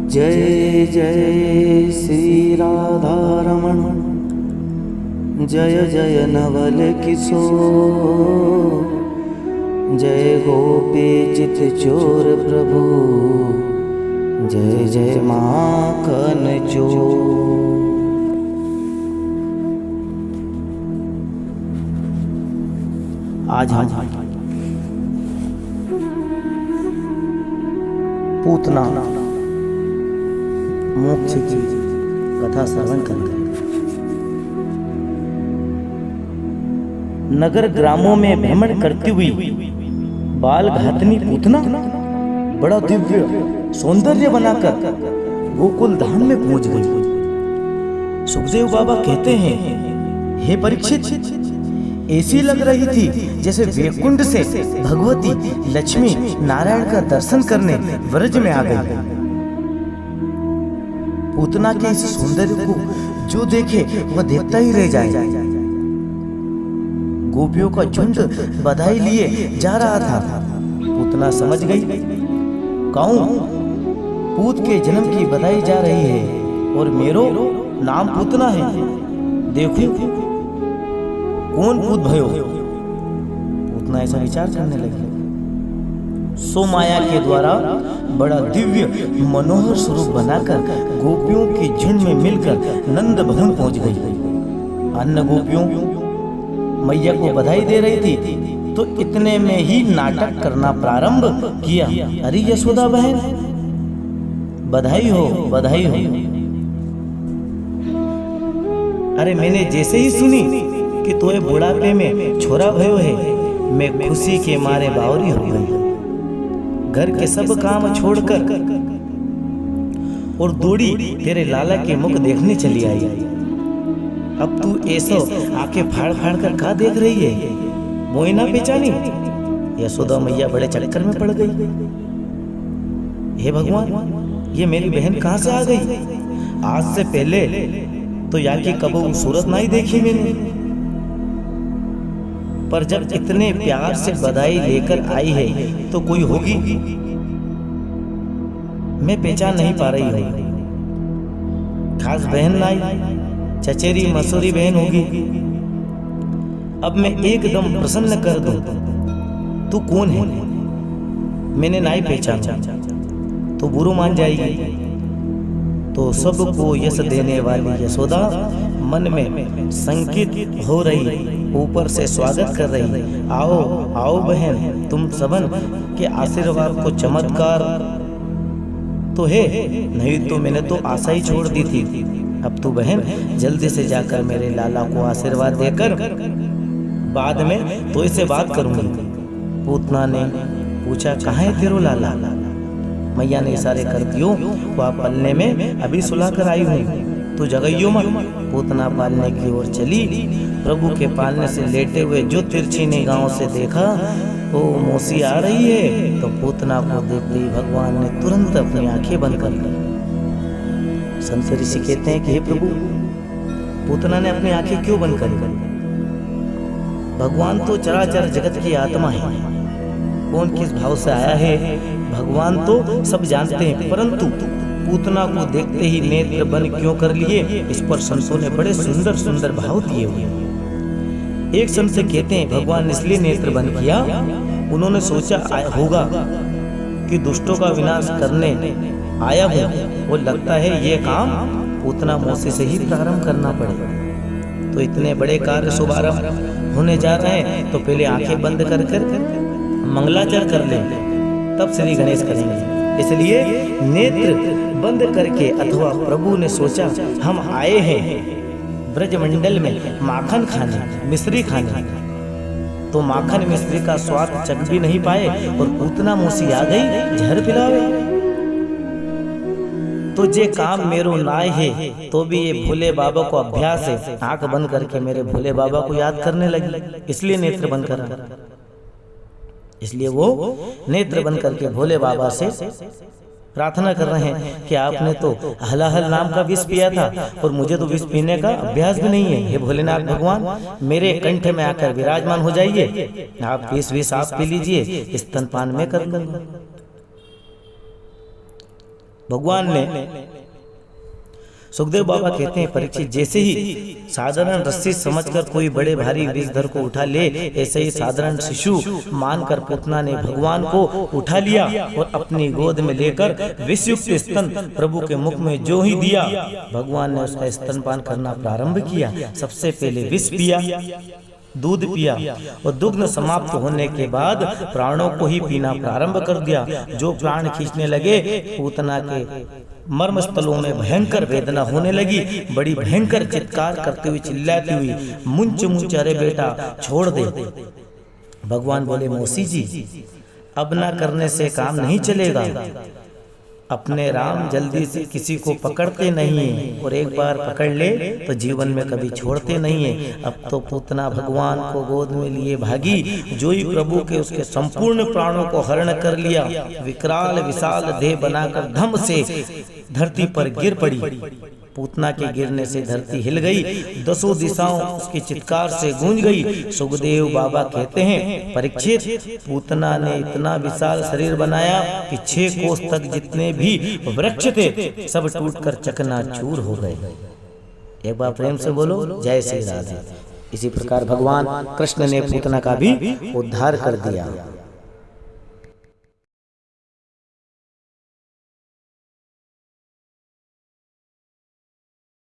जय जय श्री राधारमण, जय जय नवल किशोर, जय गोपी चित चोर प्रभु, जय जय माखन चोर। आज हम पूतना मोक्ष की कथा श्रवण करेंगे। नगर ग्रामों में भ्रमण करती हुई बाल घातनी पूतना बड़ा दिव्य सौंदर्य बनाकर गोकुल धाम में पहुंच गई। सुखदेव बाबा कहते हैं, हे परीक्षित, ऐसी लग रही थी जैसे वैकुंठ से भगवती लक्ष्मी नारायण का दर्शन करने व्रज में आ गई। पूतना के इस सौंदर्य को जो देखे वह देखता ही रह जाए। गोपियों का झुंड बधाई लिए जा रहा था। पूतना समझ गई, कहूं पूत के जन्म की बधाई जा रही है और मेरो नाम पूतना है। देखो कौन पूत भयो। पूतना ऐसा विचार करने लगी। सो माया के द्वारा बड़ा दिव्य मनोहर स्वरूप बनाकर गोपियों के झुंड में मिलकर नंद भवन पहुंच गई। अन्य गोपियों मैया को बधाई दे रही थी तो इतने में ही नाटक करना प्रारंभ किया। अरे यशोदा बहन, बधाई हो, बधाई हो। अरे मैंने जैसे ही सुनी कि तोए बुढ़ापे में छोरा भयो है, मैं खुशी के मारे बावरी हो गई। घर के सब काम छोड़कर और दौड़ी तेरे लाला के मुख देखने चली आई। अब तू ऐसा आंखें फाड़ फाड़ कर का देख रही है, मोई ना पहचानी। यशोदा मैया बड़े चक्कर में पड़ गई। हे भगवान, ये मेरी बहन कहाँ से आ गई? आज से पहले तो यहाँ की कबू सूरत नहीं देखी मैंने, पर जब इतने प्यार से बधाई लेकर आई है तो कोई होगी, मैं पहचान नहीं पा रही हूँ। खास बहन नहीं, चचेरी मसूरी बहन होगी। अब मैं एकदम प्रसन्न कर दूं, तू कौन है? मैंने नहीं पहचाना तो बुरा मान जाएगी। तो सबको यश देने वाली यशोदा मन में संकित हो रही, ऊपर से स्वागत कर रही। आओ आओ बहन, तुम सबन के आशीर्वाद को चमत्कार तो है, नहीं तो मैंने तो आशा ही छोड़ दी थी। अब तू बहन जल्दी से जाकर मेरे लाला को आशीर्वाद देकर बाद में तो इसे बात करूंगी। पूतना ने पूछा, कहाँ है तेरो लाला? मैया ने इशारे कर दियो, वह पलने में अभी सुला कर आई हूँ, तू जगइयो मत। पूतना पालने की ओर चली। प्रभु के पालने से लेटे हुए जो तिरछी ने गांव से देखा वो मौसी आ रही है, तो पूतना को देखते ही भगवान ने तुरंत अपनी आंखें बंद कर ली। संत ऋषि कहते हैं कि हे प्रभु, पूतना ने अपनी आंखें क्यों बंद कर ली? भगवान तो चराचर जगत की आत्मा है, कौन किस भाव से आया है भगवान तो सब जानते हैं, परंतु पूतना को देखते ही नेत्र बंद क्यों कर लिए, इस पर संतों ने बड़े सुंदर सुंदर भाव दिए हुए। एक संत से कहते हैं भगवान ने इसलिए नेत्र बंद किया, उन्होंने सोचा होगा कि दुष्टों का विनाश करने आया हूँ, वो लगता है ये काम पूतना मौसी से ही प्रारंभ करना पड़ेगा। तो इतने बड़े कार्य शुभारंभ होने जा रहे हैं, तो पहले आंखें बंद कर मंगलाचरण कर ले, तब श्री गणेश करेंगे। इसलिए नेत्र बंद करके अथवा प्रभु ने सोचा हम आए हैं ब्रजमंडल में माखन खाने, मिश्री खाने, तो माखन मिश्री का स्वाद चख भी नहीं पाए और पूतना मौसी आ गई जहर पिलावे। तो जे काम मेरो नाय है, तो भी ये भोले बाबा को अभ्यास है, आंख बंद करके मेरे भोले बाबा को याद करने लगी, इसलिए नेत्र बंद करा। इसलिए वो नेत्र बंद करके भोले बाबा से प्रार्थना कर रहे हैं कि आपने तो हलाहल नाम का विष पिया था और मुझे तो विष पीने का अभ्यास भी नहीं है। हे भोलेनाथ भगवान, मेरे कंठ में आकर विराजमान हो जाइए, आप विष आप पी लीजिए, स्तनपान में कर लूंगा। भगवान ने, सुखदेव बाबा कहते हैं, परीक्षित जैसे ही साधारण रस्सी समझकर कोई बड़े भारी विषधर को उठा ले, ऐसे ही साधारण शिशु मानकर पूतना ने भगवान को उठा लिया और अपनी गोद में लेकर विषयुक्त स्तन प्रभु के मुख में जो ही दिया, भगवान ने उसका स्तनपान करना प्रारंभ किया। सबसे पहले विष पिया, दूध पिया और दुग्ध समाप्त होने के बाद प्राणों को ही पीना प्रारंभ कर दिया। जो प्राण खींचने लगे, पूतना के मर्मस्थलों में भयंकर वेदना होने लगी। बड़ी भयंकर चित्कार करते हुए, चिल्लाती हुई, मुंच मुंच, अरे बेटा छोड़ दे। भगवान बोले, मौसी जी अब ना करने से काम नहीं चलेगा। अपने राम जल्दी से किसी को पकड़ते नहीं है और एक बार पकड़ ले तो जीवन में कभी छोड़ते नहीं है। अब तो पूतना भगवान को गोद में लिए भागी, जो ही प्रभु के उसके संपूर्ण प्राणों को हरण कर लिया। विकराल विशाल देह बनाकर धम से धरती पर गिर पड़ी। पूतना के गिरने से धरती हिल गई, दसों दिशाओं उसकी चित्कार से गूंज गई। सुखदेव बाबा कहते हैं, परीक्षित पूतना ने इतना विशाल शरीर बनाया कि 6 कोस तक जितने भी वृक्ष थे सब टूटकर चकनाचूर हो गए। एक बार प्रेम से बोलो, जय श्री राधे। इसी प्रकार भगवान कृष्ण ने पूतना का भी उद्धार कर दिया।